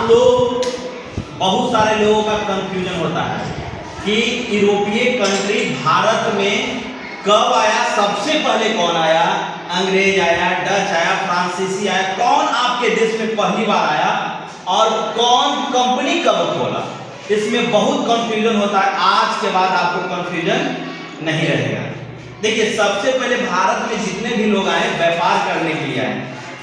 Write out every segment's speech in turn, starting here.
आप लोग बहुत सारे लोगों का कंफ्यूजन होता है कि यूरोपीय कंट्री भारत में कब आया, सबसे पहले कौन आया, अंग्रेज आया, डच आया, फ्रांसीसी आया, कौन आपके देश में पहली बार आया और कौन कंपनी कब खोला। इसमें बहुत कंफ्यूजन होता है। आज के बाद आपको कंफ्यूजन नहीं रहेगा। देखिए, सबसे पहले भारत में जितने भी लोग आए व्यापार करने के लिए आए,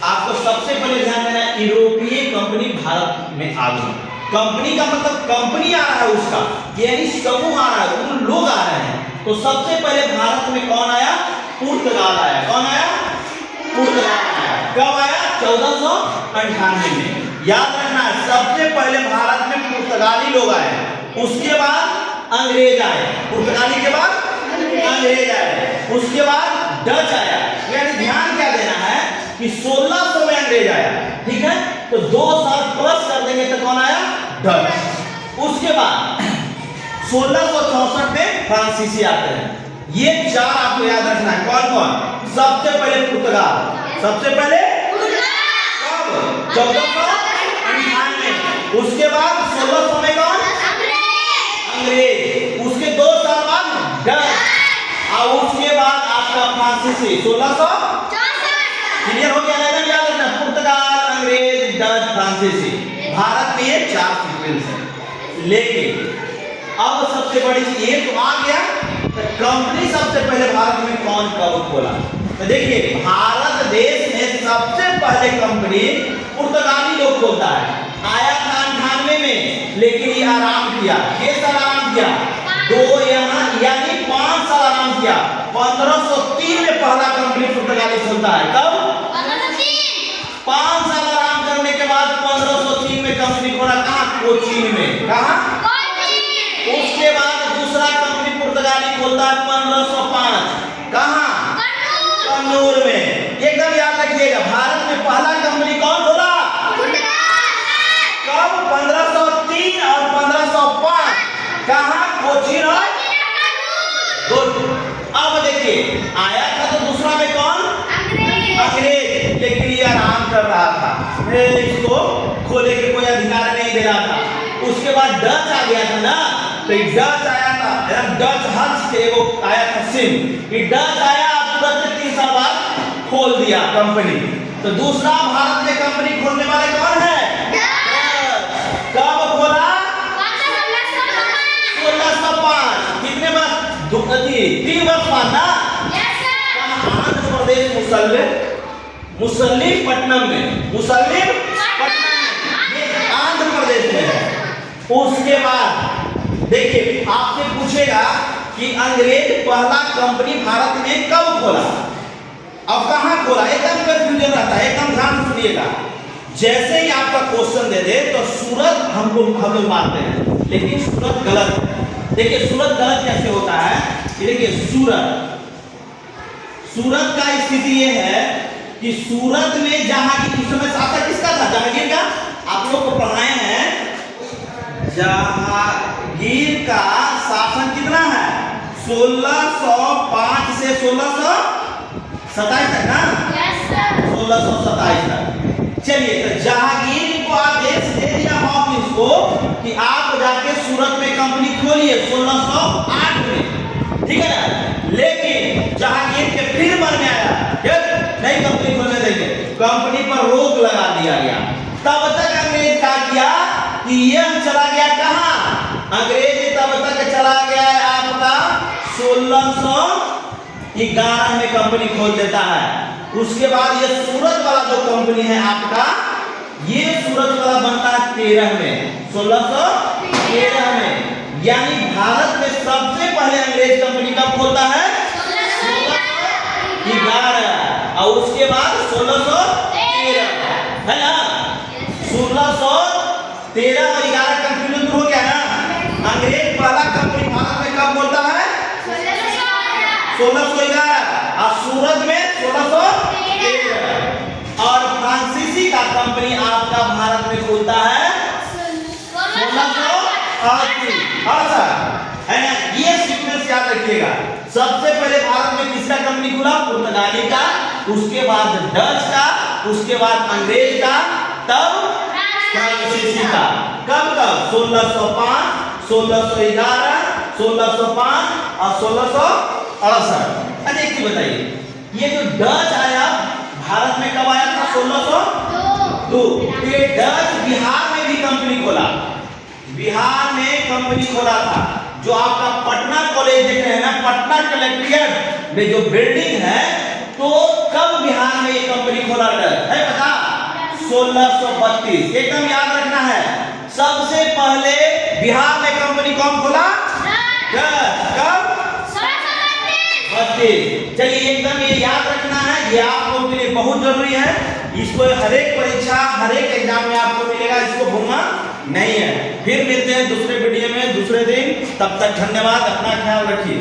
आपको सबसे पहले ध्यान देना है यूरोपीय कंपनी भारत में आ गई। कंपनी का मतलब कंपनी आ रहा है उसका, यानी समूह आ रहा है, उन लोग आ रहे हैं। तो सबसे पहले भारत में कौन आया? पुर्तगाल आया। कौन आया? पुर्तगाल आया। कब आया? 1498 में। याद रखना है, सबसे पहले भारत में पुर्तगाली लोग आए, उसके बाद अंग्रेज आए, पुर्तगाली के बाद अंग्रेज आए, उसके बाद डच आया। यानी ध्यान क्या देना है कि 1600 में अंग्रेज आया, ठीक है। तो 2 साल प्लस कर देंगे तो कौन आया? डच। उसके बाद 1664 में फ्रांसीसी आते हैं। ये 4 आपको याद रखना है। कौन कौन? सबसे पहले पुर्तगाल, सबसे पहले कब? 1498 में। उसके बाद 1600 में कौन? अंग्रेज। उसके 2 साल बाद डच, और उसके बाद आपका फ्रांसीसी 1664। क्लियर हो गया है ना? याद रखना, पुर्तगाल, अंग्रेज, डच, फ्रांसीसी। भारत में ये 4 सीक्वेंस है। लेकिन अब सबसे बड़ी चीज ये तो आ गया, तो कंपनी सबसे पहले भारत में कौन कब खोला। तो देखिए, भारत देश में सबसे पहले कंपनी पुर्तगाली लोग खोलता है। आया था 98 में, लेकिन ये आराम किया। ये साल आराम किया, 2 यहाँ यानी 5 साल आराम किया। 1503 में पहला कंपनी पुर्तगाली खोलता है। कब? 5 साल आराम करने के बाद 1503 में कंपनी खोला। कहाँ? कोचीन में। कहाँ? उसके बाद दूसरा कंपनी पुर्तगाली खोलता है 1505। कहाँ? कन्नूर में। एकदम याद रखिएगा, भारत में पहला कंपनी कौन खोला? कब? 1503 और 1505। कहाँ? कोचीन और गुड। अब देखिए, आया था तो दूसरा में कौन? अंग्रेज। लेकिन ये आराम कर रहा था, इसको खोले के कोई अधिकार नहीं दे रहा था। उसके बाद डच आ गया था ना, तो डच आया था, डच हज के वो आया था सिम, डच आया, तुरंत 3 साल बाद खोल दिया कंपनी। तो दूसरा भारत में कंपनी खोलने वाले कौन है? कब खोला? 1605। कितने वर्ष? 3 वर्ष बाद ना। आंध्र प्रदेश मुसल्लीपट्टनम में, मुसल्लीपट्टनम ये आंध्र प्रदेश में है। उसके बाद देखिए, आपसे पूछेगा कि अंग्रेज पहला कंपनी भारत में कब खोला, अब कहां खोला, एकदम कंफ्यूजन रहता है। एकदम ध्यान से सुनिएगा। जैसे ही आपका क्वेश्चन दे दे तो सूरत हम लोग मानते हैं, लेकिन सूरत गलत है। देखिए, सूरत गलत कैसे होता है कि देखिए, सूरत का स्थिति ये है कि सूरत में जहांगीर, उस समय शासक किसका था? जहांगीर का। आप लोग को पढ़ाए हैं, जहांगीर का शासन कितना है? 1605 से 1627 तक ना। 1627 तक। चलिए, तो जहांगीर को आदेश दे दिया हॉकिंस को कि आप जाके सूरत में कंपनी खोलिए 1608 में, ठीक है ना। लेकिन जहांगीर के फिर मन में आया नहीं कंपनी खोलने देंगे, कंपनी पर रोक लगा दिया गया। तब तक अंग्रेज क्या किया कि यह चला गया कहां? अंग्रेज तब तक चला गया है आपका 1611 में कंपनी खोल देता है। उसके बाद ये सूरत वाला जो कंपनी है आपका, ये सूरत वाला बनता है 13 में, 1613 में। यानी भारत में सबसे पहले अंग्रेज कंपनी कब खोलता है? 1611। और उसके बाद 1613 है ना। 1613 और 11 कंफ्यूजन दूर हो गया ना। अंग्रेज पहला कंपनी भारत में कब खोलता है? 1611 और सूरत में 1613। और फ्रांसीसी का कंपनी आपका भारत में खोलता है 1638। है ना। ये सीक्वेंस याद रखिएगा। सबसे पहले भारत में किसका कंपनी खुला? पुर्तगाली का, उसके बाद डच का, उसके बाद अंग्रेज का, तब फ्रांसीसी का। कब कब? 1605, 1611, 1605 और 1668। अच्छा एक चीज बताइए, ये जो डच आया भारत में कब आया था? 1602। ये डच बिहार में भी कंपनी खोला, बिहार में कंपनी खोला था। जो आपका पटना कॉलेज देख रहे हैं ना, पटना कलेक्ट्रेट में जो बिल्डिंग है, तो कब बिहार में ये कंपनी खोला डच है पता? 1632। एकदम याद रखना है, सबसे पहले बिहार में कंपनी कौन खोला? डच। कब? 1632। चलिए एकदम ये याद रखना है, ये आप लोगों के लिए बहुत जरूरी है। इसको हर एक परीक्षा, हर एक एग्जाम में आपको मिलेगा, इसको भूलना नहीं है। फिर मिलते हैं दूसरे वीडियो में दूसरे दिन, तब तक धन्यवाद, अपना ख्याल रखिए।